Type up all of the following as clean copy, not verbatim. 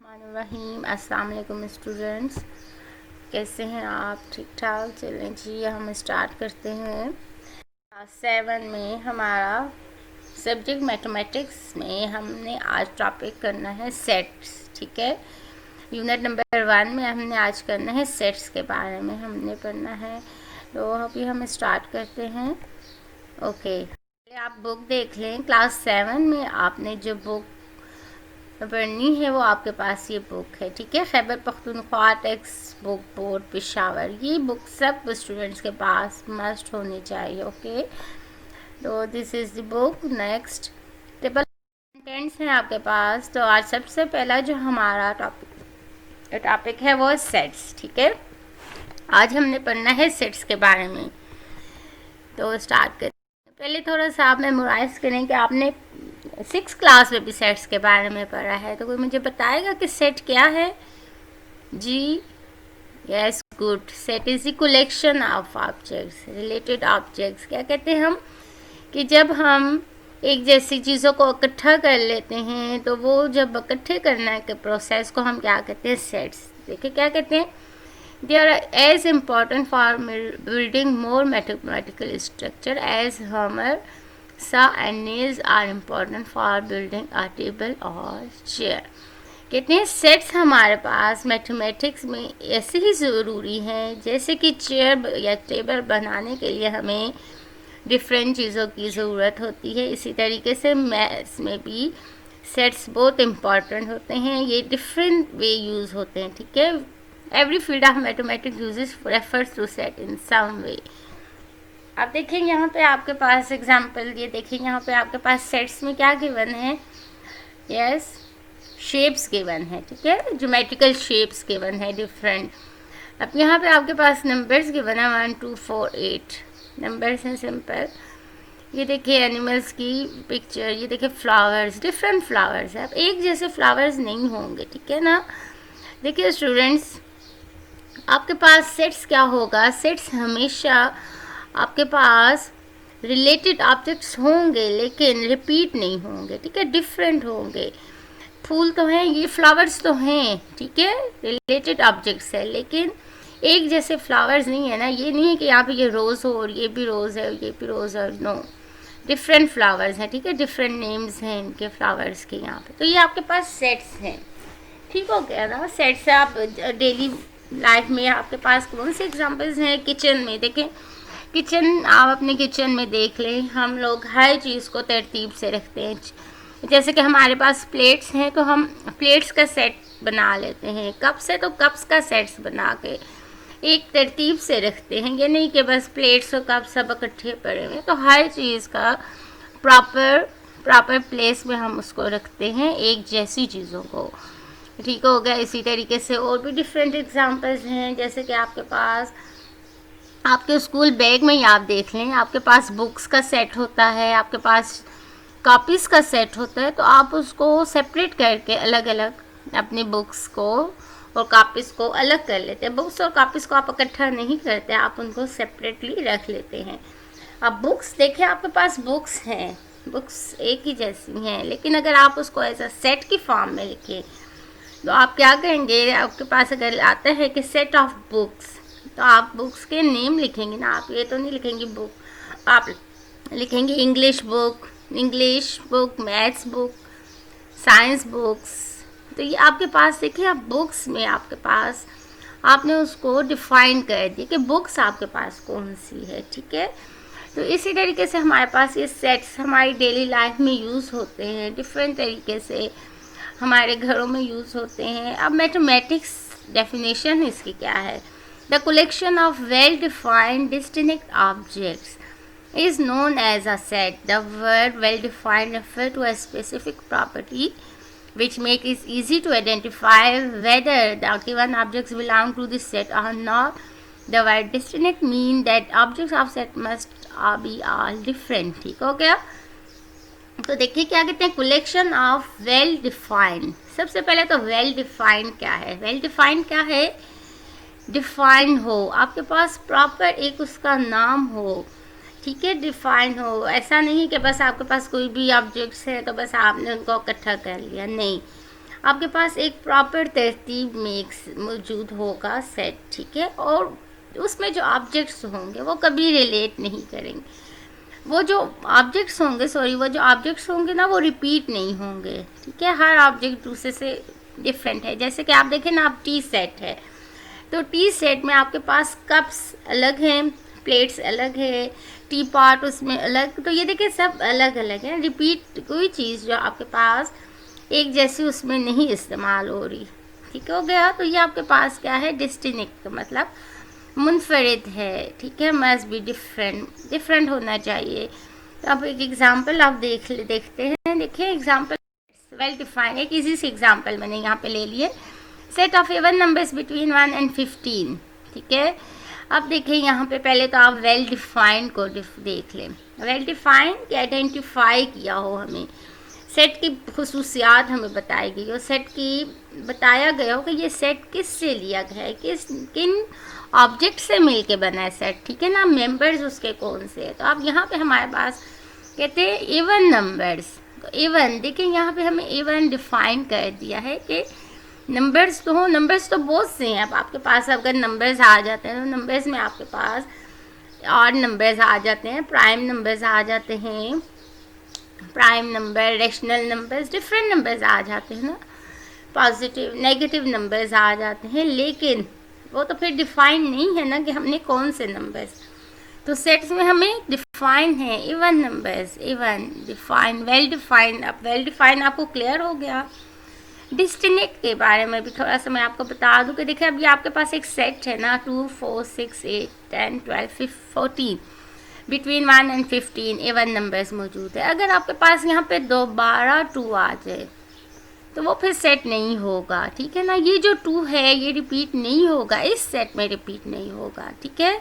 रहीम अस्सलाम वालेकुम स्टूडेंट्स, कैसे हैं आप? ठीक ठाक? चलें जी, हम स्टार्ट करते हैं। क्लास 7 में हमारा सब्जेक्ट मैथमेटिक्स में हमने आज टॉपिक करना है सेट्स। ठीक है, यूनिट नंबर 1 में हमने आज करना है सेट्स के बारे में हमने पढ़ना है। तो अभी हम स्टार्ट करते हैं। ओके, आप बुक देख लें। क्लास 7 में आपने जो बुक पढ़नी है वो आपके पास ये बुक है। ठीक है, Khyber Pakhtunkhwa text book board Peshawar, ये बुक सब स्टूडेंट्स के पास मस्ट होनी चाहिए। ओके, तो this is the book. Next table contents हैं आपके पास। तो आज सबसे पहला जो हमारा टॉपिक है वो सेट्स। ठीक है, आज हमने पढ़ना है सेट्स के बारे में। तो स्टार्ट करें। पहले थोड़ा सा आप मेमोराइज करें कि आपने 6 क्लास में भी सेट्स के बारे में पढ़ा है। तो कोई मुझे बताएगा कि सेट क्या है? जी yes, good. Set is the collection of objects, related objects. क्या कहते हैं हम कि जब हम एक जैसी चीज़ों को इकट्ठा कर लेते हैं तो वो जब इकट्ठे करने के प्रोसेस को हम क्या कहते हैं? सेट्स। देखिए क्या कहते हैं, they are as important for building more mathematical structure as hammer, saw and nails are important for building a table or chair। कहते हैं सेट्स हमारे पास मैथमेटिक्स में ऐसे ही ज़रूरी हैं जैसे कि चेयर या टेबल बनाने के लिए हमें डिफरेंट चीज़ों की ज़रूरत होती है, इसी तरीके से मैथ्स में भी सेट्स बहुत इम्पॉर्टेंट होते हैं। ये डिफरेंट वे यूज़ होते हैं। ठीक है, every field of mathematics uses refers to set in some way. अब देखेंगे यहाँ पे आपके पास एग्जाम्पल, ये देखेंगे यहाँ पे आपके पास सेट्स में क्या गिवन है? यस, शेप्स गिवन है। ठीक है, ज्योमेट्रिकल शेप्स गिवन है डिफरेंट। अब यहाँ पे आपके पास नंबर्स गिवन है 1 2 4 8 नंबर्स हैं सिंपल। ये देखिए एनिमल्स की पिक्चर, ये देखिए फ्लावर्स, डिफरेंट फ्लावर्स है। अब एक जैसे फ्लावर्स नहीं होंगे, ठीक है ना। देखिए स्टूडेंट्स, आपके पास सेट्स क्या होगा? सेट्स हमेशा आपके पास रिलेटेड ऑब्जेक्ट्स होंगे लेकिन रिपीट नहीं होंगे। ठीक है, डिफरेंट होंगे। फूल तो हैं, ये फ्लावर्स तो हैं, ठीक है, रिलेटेड ऑब्जेक्ट्स है लेकिन एक जैसे फ्लावर्स नहीं है ना। ये नहीं है कि यहाँ पे ये रोज़ हो और ये भी रोज़ है और ये भी रोज़ है, नो, डिफरेंट फ्लावर्स हैं। ठीक है, डिफरेंट नेम्स हैं इनके फ्लावर्स के यहाँ पे। तो ये आपके पास सेट्स हैं। ठीक हो गया ना। सेट से आप डेली लाइफ में आपके पास कौन से एग्जांपल्स हैं? किचन में देखें, किचन आप अपने किचन में देख लें, हम लोग हर चीज़ को तरतीब से रखते हैं। जैसे कि हमारे पास प्लेट्स हैं तो हम प्लेट्स का सेट बना लेते हैं। कप्स है तो कप्स का सेट्स बना के एक तरतीब से रखते हैं। ये नहीं कि बस प्लेट्स और कप्स सब इकट्ठे पड़े हुए। तो हर चीज़ का प्रॉपर प्लेस में हम उसको रखते हैं, एक जैसी चीज़ों को। ठीक हो गया। इसी तरीके से और भी डिफरेंट एग्जांपल्स हैं, जैसे कि आपके पास आपके स्कूल बैग में ही आप देख लें, आपके पास बुक्स का सेट होता है, आपके पास कॉपीज़ का सेट होता है। तो आप उसको सेपरेट करके अलग अलग अपनी बुक्स को और कॉपीज़ को अलग कर लेते हैं। बुक्स और कॉपीज़ को आप इकट्ठा नहीं करते, आप उनको सेपरेटली रख लेते हैं। अब बुक्स देखिए, आपके पास बुक्स हैं, बुक्स एक ही जैसी हैं, लेकिन अगर आप उसको एज अ सेट की फॉर्म में लिखें तो आप क्या करेंगे? आपके पास अगर आता है कि सेट ऑफ बुक्स, तो आप बुक्स के नेम लिखेंगे ना। आप ये तो नहीं लिखेंगे बुक, आप लिखेंगे English book, maths book, science books. तो ये आपके पास देखिए, आप बुक्स में आपके पास आपने उसको डिफाइन कर दिया कि बुक्स आपके पास कौन सी है। ठीक है, तो इसी तरीके से हमारे पास ये सेट्स हमारी डेली लाइफ में यूज़ होते हैं, डिफरेंट तरीके से हमारे घरों में यूज़ होते हैं। अब मैथमेटिक्स डेफिनेशन इसकी क्या है? The collection of well defined distinct objects is known as a set. The word well defined refers to a specific property which makes it easy to identify whether the given objects belong to this set or not. The word distinct means that objects of set must be all different। ठीक हो गया। तो देखिए क्या कहते हैं, collection of well defined. सबसे पहले तो वेल डिफाइंड क्या है? वेल डिफाइंड क्या है? डिफाइंड हो, आपके पास प्रॉपर एक उसका नाम हो। ठीक है, डिफाइन हो। ऐसा नहीं कि बस आपके पास कोई भी ऑब्जेक्ट्स है तो बस आपने उनको इकट्ठा कर लिया, नहीं। आपके पास एक प्रॉपर तरतीब में मौजूद होगा सेट, ठीक है, और उसमें जो ऑब्जेक्ट्स होंगे वो कभी रिलेट नहीं करेंगे, वो जो ऑब्जेक्ट्स होंगे ना वो रिपीट नहीं होंगे, ठीक है। हर ऑब्जेक्ट दूसरे से डिफरेंट है। जैसे कि आप देखें ना, आप टी सेट है, तो टी सेट में आपके पास कप्स अलग हैं, प्लेट्स अलग है, टी पॉट उसमें अलग, तो ये देखिए सब अलग अलग है। रिपीट कोई चीज़ जो आपके पास एक जैसी उसमें नहीं इस्तेमाल हो रही, ठीक हो गया। तो ये आपके पास क्या है, डिस्टिंक्ट, मतलब मुनफरिद है, ठीक है, मस्ट बी डिफरेंट होना चाहिए। तो अब एक एग्जांपल आप देखते हैं। देखिए एग्जांपल वेल डिफाइंड, एक इजी से एग्जांपल मैंने यहाँ पे ले लिए। Set of even numbers between 1 and 15, ठीक है। अब देखिए यहाँ पे पहले तो आप वेल डिफाइंड को देख लें। वेल डिफाइंड कि आइडेंटिफाई किया हो, हमें सेट की खुसूसियात हमें बताई गई हो, सेट की बताया गया हो कि ये सेट किस से लिया गया है, किन ऑब्जेक्ट से मिल के बना है सेट, ठीक है ना, मेंबर्स उसके कौन से है। तो अब यहाँ पे हमारे पास कहते हैं इवन नंबर्स। तो इवन देखिए यहाँ पे हमें इवन डिफाइन कर दिया है कि नंबर्स तो बहुत से हैं। अब आपके पास अगर नंबर्स आ जाते हैं तो नंबर्स में आपके पास और नंबर्स आ जाते हैं, प्राइम नंबर्स आ जाते हैं, prime number, rational numbers, different numbers आ जाते हैं ना, पॉजिटिव नेगेटिव नंबर्स आ जाते हैं। लेकिन वो तो फिर डिफाइन नहीं है ना कि हमने कौन से नंबर्स। तो सेट्स में हमें डिफाइन है even numbers, even define, well define. अब वेल डिफाइन आपको क्लियर हो गया। डिस्टिंक्ट के बारे में भी थोड़ा सा मैं आपको बता दूं कि देखिए अभी आपके पास एक सेट है ना, 2 4 6 8 10 12 14, बिटवीन 1 and 15 इवन नंबर्स मौजूद है। अगर आपके पास यहाँ पे दोबारा 2 आ जाए तो वो फिर सेट नहीं होगा, ठीक है ना। ये जो 2 है ये रिपीट नहीं होगा, इस सेट में रिपीट नहीं होगा, ठीक है।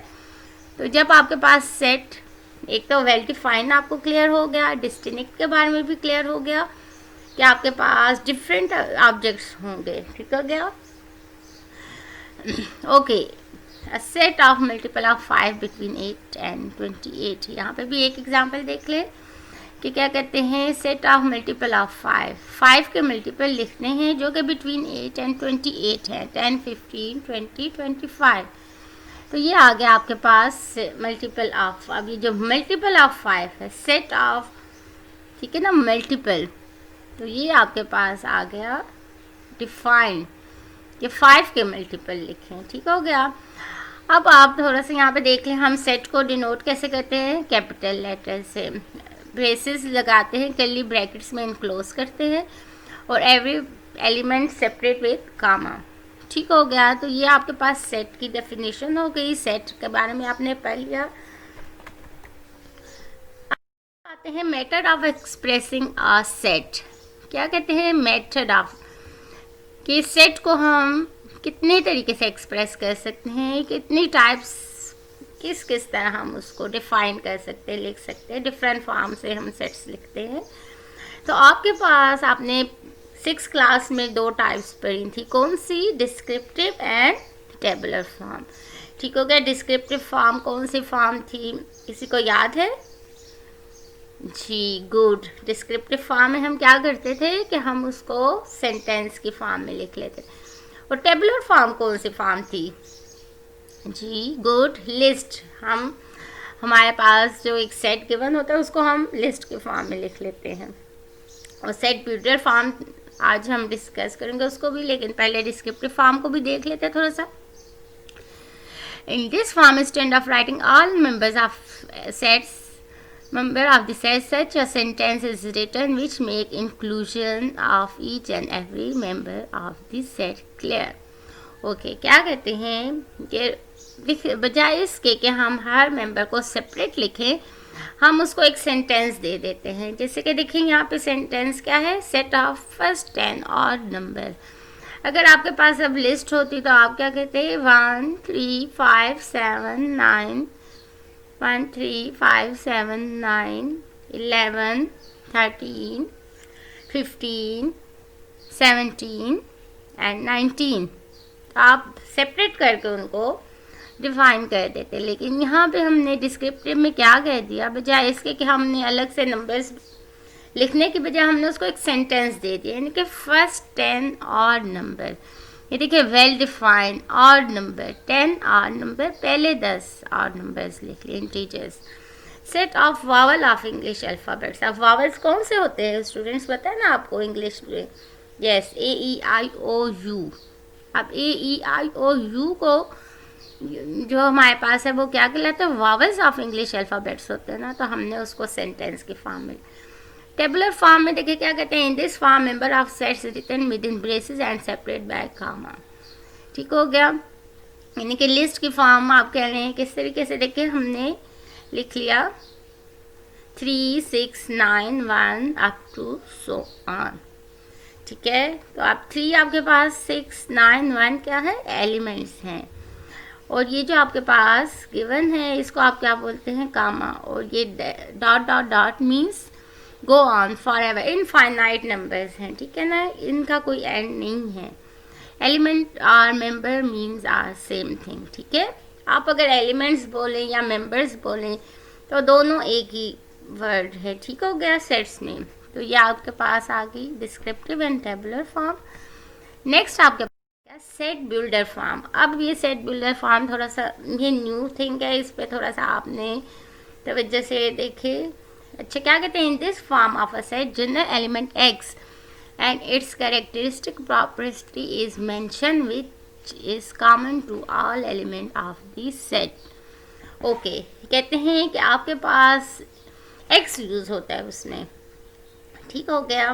तो जब आपके पास सेट, एक तो वेल डिफाइंड आपको क्लियर हो गया, डिस्टिंक्ट के बारे में भी क्लियर हो गया कि आपके पास डिफरेंट ऑब्जेक्ट्स होंगे, ठीक हो गया। Okay, a set of multiple of 5 between 8 and 28। यहाँ पे भी एक एग्जांपल देख ले कि क्या कहते हैं, सेट ऑफ मल्टीपल ऑफ 5 के मल्टीपल लिखने हैं जो कि बिटवीन 8 and 28 है, 10 15 20 25। तो ये आ गया आपके पास मल्टीपल ऑफ। अब ये जो मल्टीपल ऑफ 5 है, सेट ऑफ, ठीक है ना, मल्टीपल, तो ये आपके पास आ गया डिफाइन, ये 5 के मल्टीपल लिखें, ठीक हो गया। अब आप थोड़ा सा यहाँ पे देख लें, हम सेट को डिनोट कैसे करते हैं, कैपिटल लेटर से, ब्रेसेस लगाते हैं, कर्ली ब्रैकेट्स में इनक्लोज करते हैं, और एवरी एलिमेंट सेपरेट विद कामा, ठीक हो गया। तो ये आपके पास सेट की डेफिनेशन हो गई, सेट के बारे में आपने पढ़ लिया। आते हैं method of expressing a set. क्या कहते हैं, मेथड ऑफ, कि सेट को हम कितने तरीके से एक्सप्रेस कर सकते हैं, कितनी टाइप्स, किस तरह हम उसको डिफाइन कर सकते हैं, लिख सकते हैं, डिफरेंट फॉर्म से हम सेट्स लिखते हैं। तो आपके पास, आपने 6th क्लास में 2 टाइप्स पढ़ी थी, कौन सी, डिस्क्रिप्टिव एंड टेबुलर फॉर्म, ठीक हो गया। डिस्क्रिप्टिव फॉर्म कौन सी फॉर्म थी, किसी को याद है जी, गुड। डिस्क्रिप्टिव फॉर्म में हम क्या करते थे कि हम उसको सेंटेंस की फॉर्म में लिख लेते थे। और टेबुलर फॉर्म कौन सी फॉर्म थी जी, गुड, लिस्ट। हम, हमारे पास जो एक सेट गिवन होता है उसको हम लिस्ट के फॉर्म में लिख लेते हैं। और सेट ब्यूटर फॉर्म आज हम डिस्कस करेंगे उसको भी, लेकिन पहले डिस्क्रिप्टिव फॉर्म को भी देख लेते हैं थोड़ा सा। इन this form, instead of writing all members of sets, member of the set, such a sentence is written which make inclusion of each and every member of the set clear. Okay, क्या कहते हैं कि बजाय इसके कि हम हर member को separate लिखें, हम उसको एक सेंटेंस दे देते हैं। जैसे कि देखिए यहाँ पे सेंटेंस क्या है, set of first 10 odd number. अगर आपके पास अब लिस्ट होती तो आप क्या कहते हैं, 1 3 5 7 9 1 3 5 7 9 11 13 15 17 एंड 19। तो आप सेपरेट करके उनको डिफाइन कर देते। लेकिन यहाँ पे हमने डिस्क्रिप्टिव में क्या कह दिया, बजाय इसके कि हमने अलग से नंबर्स लिखने की बजाय हमने उसको एक सेंटेंस दे दिया, यानी कि फर्स्ट 10 ऑड नंबर। ये देखिए well defined odd number, 10 odd number, पहले 10 ऑड नंबर्स लिख लिए integers. Set of vowel of English alphabets. अब वावल्स कौन से होते हैं स्टूडेंट्स, पता है ना आपको इंग्लिश में? Yes, A E I O U. अब A E I O you को जो हमारे पास है वो क्या कहलाता है? वावल्स ऑफ इंग्लिश अल्फ़ाबेट्स होते हैं ना, तो हमने उसको सेंटेंस की फॉर्म में, टेबुलर फॉर्म में देखिए क्या कहते हैं, in this form member of sets written within braces and separate by comma. ठीक हो गया, यानी कि लिस्ट की फॉर्म आप कह रहे हैं किस तरीके से? देखिए हमने लिख लिया 3 6 9 1 अप टू सो ऑन। ठीक है, तो आप 3 आपके पास 6 9 1 क्या है? एलिमेंट्स हैं। और ये जो आपके पास गिवन है इसको आप क्या बोलते हैं? कामा। और ये dot dot dot means go on for ever, infinite numbers हैं। ठीक है ना, इनका कोई एंड नहीं है। एलिमेंट और member means are same thing. ठीक है, आप अगर एलिमेंट्स बोलें या मेंबर्स बोलें तो दोनों एक ही वर्ड है। ठीक हो गया सेट्स में। तो ये आपके पास आ गई descriptive and tabular form. Next आपके पास सेट बिल्डर फॉर्म। अब ये सेट बिल्डर फॉर्म थोड़ा सा ये न्यू थिंग है, इस पर थोड़ा सा आपने तवज्जो से देखे। अच्छा, क्या कहते हैं? In this form of a set general element x and its characteristic property is mentioned which is common to all element of the set. Okay, कहते हैं कि आपके पास x यूज़ होता है उसमें। ठीक हो गया,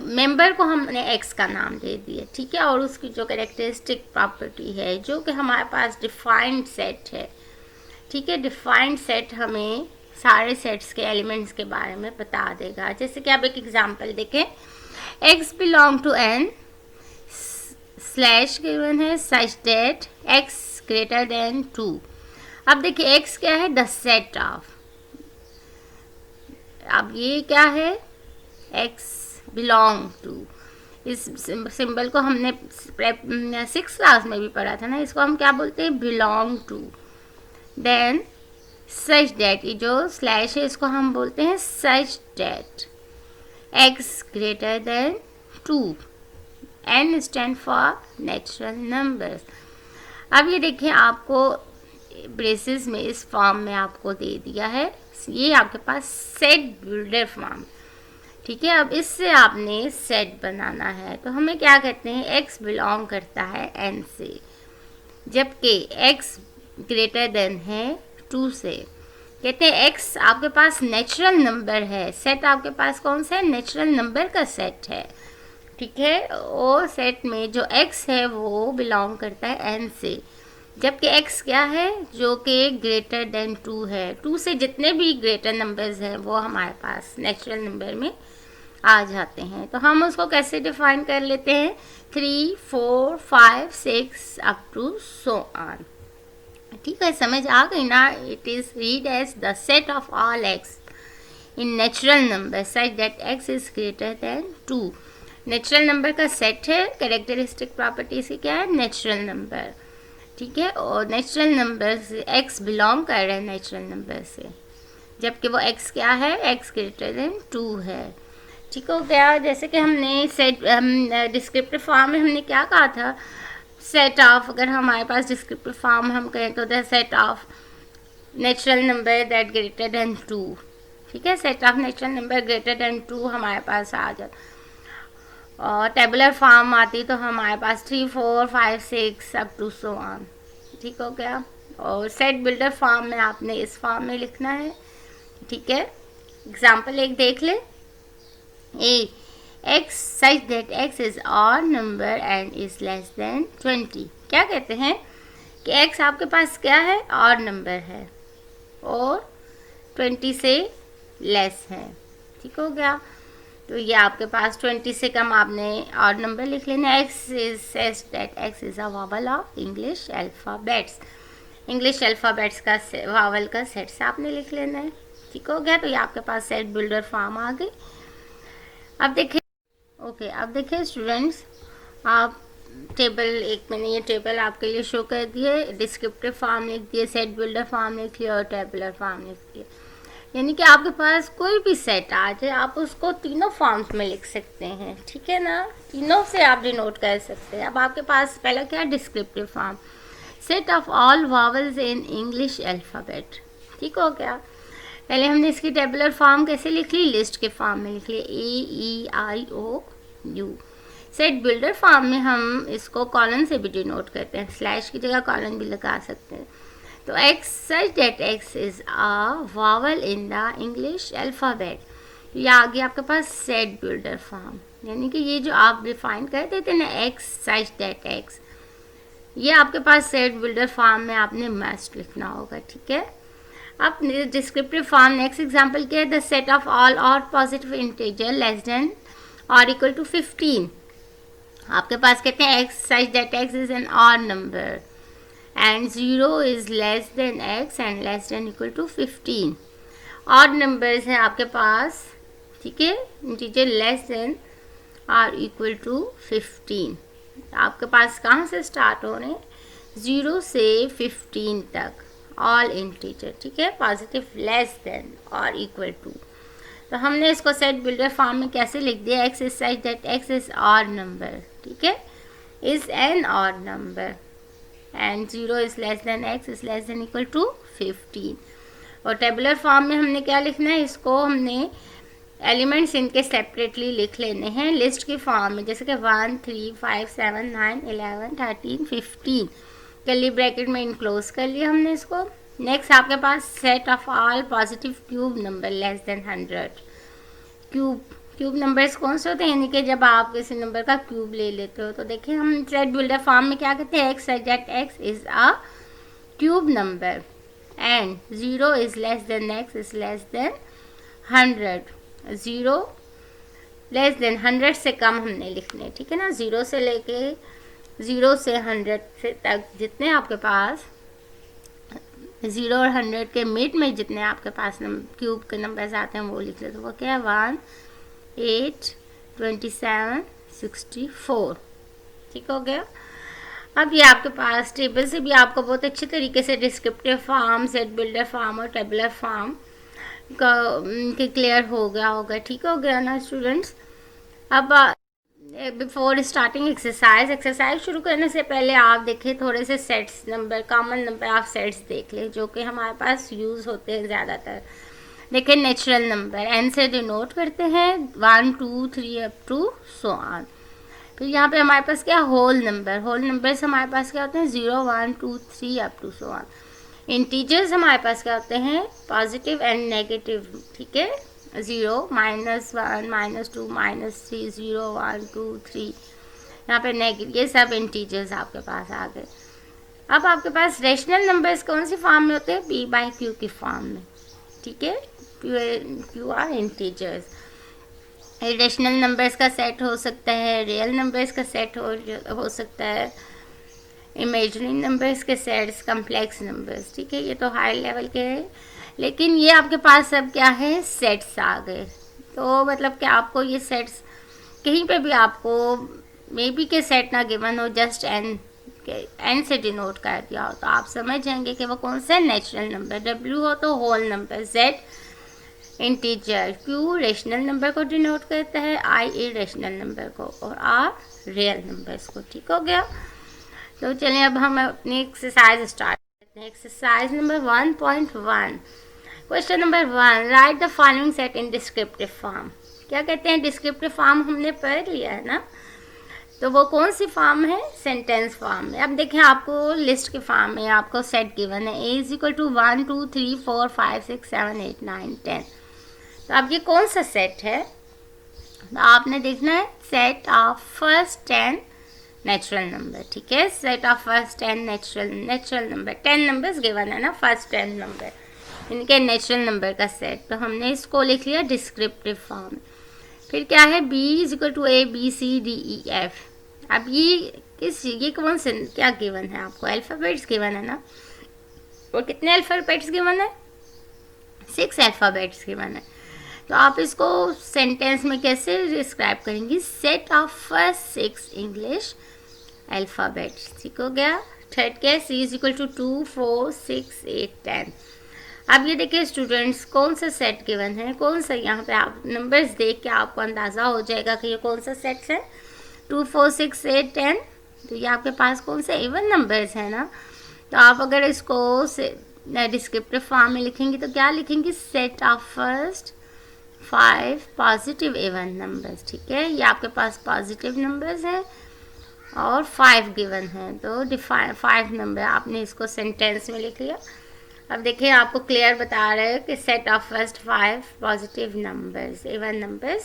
मेंबर को हमने x का नाम दे दिया। ठीक है, और उसकी जो कैरेक्टरिस्टिक प्रॉपर्टी है जो कि हमारे पास डिफाइंड सेट है। ठीक है, डिफाइंड सेट हमें सारे सेट्स के एलिमेंट्स के बारे में बता देगा। जैसे कि आप एक एग्जांपल देखें, x belong to n slash given है such that x greater than 2। अब देखिए x क्या है? The set of. अब ये क्या है? x belong to. इस सिंबल को हमने 6th क्लास में भी पढ़ा था ना, इसको हम क्या बोलते हैं? Belong to. Then such that, ये जो स्लैश है इसको हम बोलते हैं such that x greater than 2। n stand for natural numbers. अब ये देखिए आपको ब्रेसेस में इस फॉर्म में आपको दे दिया है, ये आपके पास सेट बिल्डर फॉर्म। ठीक है, अब इससे आपने सेट बनाना है तो हमें क्या कहते हैं? x बिलोंग करता है n से, जबकि x ग्रेटर देन है 2 से। कहते हैं x आपके पास नेचुरल नंबर है, सेट आपके पास कौन सा है? नेचुरल नंबर का सेट है। ठीक है, और सेट में जो x है वो बिलोंग करता है n से, जबकि x क्या है? जो कि ग्रेटर देन 2 है। 2 से जितने भी ग्रेटर नंबर्स हैं वो हमारे पास नेचुरल नंबर में आ जाते हैं। तो हम उसको कैसे डिफाइन कर लेते हैं? 3 4 5 6 अप टू सो ऑन। ठीक है, समझ आ गई ना? It is read as the set of all x in natural number such that x is greater than 2। Natural number का सेट है, कैरेक्टरिस्टिक प्रॉपर्टी से क्या है? Natural number. ठीक है, और नेचुरल नंबर से x बिलोंग कर रहा है नेचुरल नंबर से, जबकि वो x क्या है? x ग्रेटर देन 2 है। ठीक हो गया, जैसे कि हमने सेट डिस्क्रिप्टिव फॉर्म में हमने क्या कहा था? सेट ऑफ, अगर हमारे पास डिस्क्रिप्टिव फॉर्म हम कहें तो the set of natural number that greater than 2। ठीक है, set of natural number greater than 2 हमारे पास आ जाता। और टेबुलर फॉर्म आती तो हमारे पास 3 4 5 6 अप टू सो ऑन। ठीक हो गया, और सेट बिल्डर फॉर्म में आपने इस फॉर्म में लिखना है। ठीक है, एग्जाम्पल एक देख ले। ए x such that x is odd number and is less than 20। क्या कहते हैं कि x आपके पास क्या है? odd number है और 20 से लेस है। ठीक हो गया, तो ये आपके पास 20 से कम आपने odd number लिख लेना। x is says that x is a vowel of English alphabets। English alphabets का वावल का सेट से आपने लिख लेना है। ठीक हो गया, तो ये आपके पास सेट बिल्डर फॉर्म आ गई। अब देखिए अब देखिए स्टूडेंट्स, आप टेबल, एक मैंने ये टेबल आपके लिए शो कर दिए, डिस्क्रिप्टिव फॉर्म लिख दिए, सेट बिल्डर फॉर्म लिख लिया और टेबुलर फॉर्म लिख दिए। यानी कि आपके पास कोई भी सेट आ जाए आप उसको तीनों फॉर्म्स में लिख सकते हैं, ठीक है ना, तीनों से आप डिनोट कर सकते हैं। अब आपके पास पहला क्या है, descriptive form, set of all vowels in English alphabet, ठीक हो गया। पहले हमने इसकी टेबुलर फॉर्म कैसे लिख ली, लिस्ट के फॉर्म में लिख ली, AEIOU। सेट बिल्डर फॉर्म में हम इसको कॉलन से भी डिनोट करते हैं, स्लैश की जगह कॉलन भी लगा सकते हैं। तो x such that x is a vowel in the English alphabet, ये आ गया आपके पास सेट बिल्डर फॉर्म, यानी कि ये जो आप डिफाइन कर देते ना x such that x, ये आपके पास सेट बिल्डर फॉर्म में आपने मस्ट लिखना होगा, ठीक है। अब डिस्क्रिप्टिव फॉर्म नेक्स्ट एग्जांपल क्या है, द सेट ऑफ ऑल और पॉजिटिव इंटीजर लेस देन और इक्वल टू 15। आपके पास कहते हैं x such that x is an odd number and 0 is less than x and less than equal to 15। odd numbers हैं आपके पास, ठीक है, इंटीजर लेस देन और इक्वल टू 15। आपके पास कहाँ से स्टार्ट हो रहे हैं, 0 से 15 तक ऑल इंटीजर, ठीक है, पॉजिटिव लेस देन और इक्वल टू। तो हमने इसको सेट बिल्डर फॉर्म में कैसे लिख दिया, x is such that x is odd number, ठीक है, is an odd number and 0 is less than x is less than equal to 15। और टेबुलर फॉर्म में हमने क्या लिखना है, इसको हमने एलिमेंट्स इनके सेपरेटली लिख लेने हैं लिस्ट के फॉर्म में, जैसे कि 1 3 5 7 9 11 13 15 कर्ली ब्रैकेट में इनक्लोज कर लिया हमने इसको। नेक्स्ट आपके पास set of all positive cube number less than 100। Cube numbers कौन से होते हैं, यानी कि जब आप किसी नंबर का क्यूब ले लेते हो। तो देखिए हम सेट बिल्डर फॉर्म में क्या कहते हैं, x such that x is a cube number and 0 is less than x is less than 100। 0 less than 100 से कम हमने लिखने, ठीक है ना, 0 से लेके 0 से 100 से तक जितने आपके पास 0 और 100 के मिड में जितने आपके पास क्यूब के नंबर्स आते हैं वो लिख लेते हैं। वो क्या है, 1 8 27 64, ठीक हो गया। अब ये आपके पास टेबल से भी आपको बहुत अच्छे तरीके से descriptive form, set builder form और टेबुलर फॉर्म का क्लियर हो गया होगा, ठीक हो गया ना स्टूडेंट्स। अब बिफोर स्टार्टिंग एक्सरसाइज शुरू करने से पहले आप देखें थोड़े से sets number, common number of sets देख लें जो कि हमारे पास यूज़ होते हैं ज़्यादातर। देखिए नेचुरल नंबर n से डिनोट करते हैं, 1 2 3 अप टू सो ऑन। फिर यहाँ पे हमारे पास क्या, होल नंबर्स हमारे पास क्या होते हैं, 0 1 2 3 up to so on. Integers हमारे पास क्या होते हैं, पॉजिटिव एंड नेगेटिव, ठीक है, 0 -1 -2 -3 0 1 2 3, यहाँ पे नेगेटिव, ये सब इंटीजर्स आपके पास आ गए। अब आपके पास रेशनल नंबर्स कौन सी फॉर्म में होते हैं, p/q की फॉर्म में, ठीक है, q are integers. Rational numbers का सेट हो सकता है, रियल नंबर्स का सेट हो सकता है, इमेजिनरी नंबर्स के सेट्स, कम्प्लेक्स नंबर्स, ठीक है, ये तो हाई लेवल के हैं। लेकिन ये आपके पास सब क्या है, सेट्स आ गए। तो मतलब कि आपको ये सेट्स कहीं पे भी आपको मे बी के सेट ना गिवन हो, जस्ट n से डिनोट कर दिया हो, तो आप समझ जाएंगे कि वो कौन सा नेचुरल नंबर, w हो तो whole number, z integer, q rational number को डिनोट करता है, i इरेशनल नंबर को और r रियल नंबर्स को, ठीक हो गया। तो चलिए अब हम अपनी एक्सरसाइज स्टार्ट करते हैं। Exercise number 1.1, question number 1, right the following set in descriptive form. क्या कहते हैं, डिस्क्रिप्टिव फॉर्म हमने पढ़ लिया है ना, तो वो कौन सी फॉर्म है, सेंटेंस फॉर्म में। अब देखें आपको लिस्ट के फॉर्म में आपको सेट गिवन है, a = 1 2 3 4 5 6 7 8 9 10। तो अब ये कौन सा सेट है, तो आपने देखना है set of first 10 natural number, ठीक है, set of first 10 natural number, 10 numbers given है ना, फर्स्ट 10 नंबर इनके नेचुरल नंबर का सेट। तो हमने इसको लिख लिया डिस्क्रिप्टिव फॉर्म। फिर क्या है, b = a b c d e f। अब ये कौन से क्या गिवन है, आपको अल्फ़ाबेट्स गिवन है ना, और कितने अल्फ़ाबेट्स गिवन है, 6 अल्फ़ाबेट्स गिवन है। तो आप इसको सेंटेंस में कैसे डिस्क्राइब करेंगी, set of first 6 English alphabets, ठीक हो गया। थर्ड क्या है, c = 2 4 6 8 10। अब ये देखिए स्टूडेंट्स, कौन सा सेट गिवन है, कौन सा, यहाँ पे आप नंबर्स देख के आपको अंदाज़ा हो जाएगा कि ये कौन सा सेट है। 2 4 6 8 10, तो ये आपके पास कौन से इवन नंबर्स हैं ना। तो आप अगर इसको डिस्क्रिप्टिव फॉर्म में लिखेंगे तो क्या लिखेंगे, set of first 5 positive even numbers. ठीक है, ये आपके पास पॉजिटिव नंबर्स हैं और 5 गिवन है, तो डिफाइन 5 नंबर आपने इसको सेंटेंस में लिख लिया। अब देखिए आपको क्लियर बता रहे हैं कि set of first 5 positive numbers, even numbers.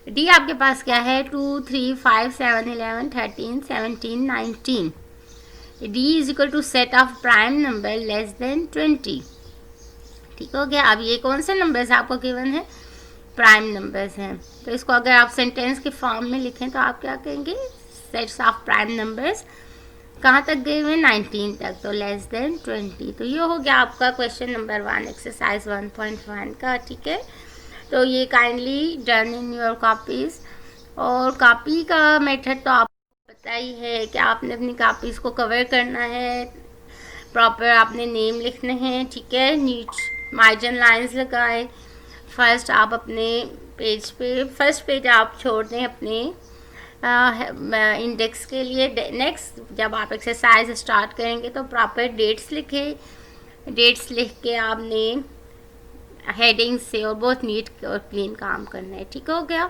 D आपके पास क्या है, 2 3 5 7 11 13 17 19। D is equal to set of prime number less than 20। ठीक हो गया। अब ये कौन से नंबर्स आपको गिवन है, प्राइम नंबर्स हैं। तो इसको अगर आप सेंटेंस के फॉर्म में लिखें तो आप क्या कहेंगे, सेट्स ऑफ प्राइम नंबर्स कहाँ तक गए हुए, 19 तक, तो लेस देन 20। तो ये हो गया आपका क्वेश्चन नंबर 1 एक्सरसाइज 1.1 का। ठीक है, तो ये kindly done in your copies. और कॉपी का मेथड तो आपको पता ही है कि आपने अपनी कॉपीज़ को कवर करना है, प्रॉपर आपने नेम लिखने हैं। ठीक है, नीट मार्जिन लाइंस लगाए। फर्स्ट आप अपने पेज पे, फर्स्ट पेज आप छोड़ दें अपने इंडेक्स के लिए। नेक्स्ट जब आप एक्सरसाइज स्टार्ट करेंगे तो प्रॉपर डेट्स लिखें। डेट्स लिख के आपने हेडिंग से और बहुत नीट और क्लीन काम करना है। ठीक हो गया।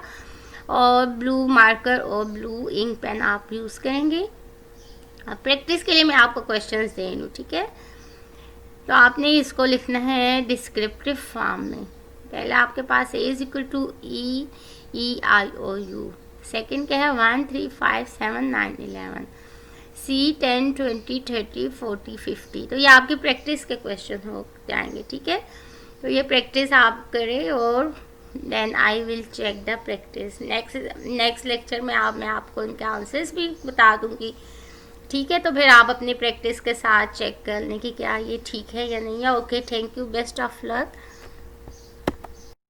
और ब्लू मार्कर और ब्लू इंक पेन आप यूज़ करेंगे। अब प्रैक्टिस के लिए मैं आपको क्वेश्चंस दे रही हूँ। ठीक है, तो आपने इसको लिखना है डिस्क्रिप्टिव फॉर्म में। पहले आपके पास A is equal to e e I O u. Second क्या है, 1 3 5 7 9 11। सी 10 20 30 40 50। तो ये आपकी प्रैक्टिस के क्वेश्चन हो जाएंगे। ठीक है, तो ये प्रैक्टिस आप करें और then I will check the practice. Next lecture में मैं आपको इनके आंसर्स भी बता दूंगी। ठीक है, तो फिर आप अपनी प्रैक्टिस के साथ चेक कर लें कि क्या ये ठीक है या नहीं है। Okay, thank you, best of luck.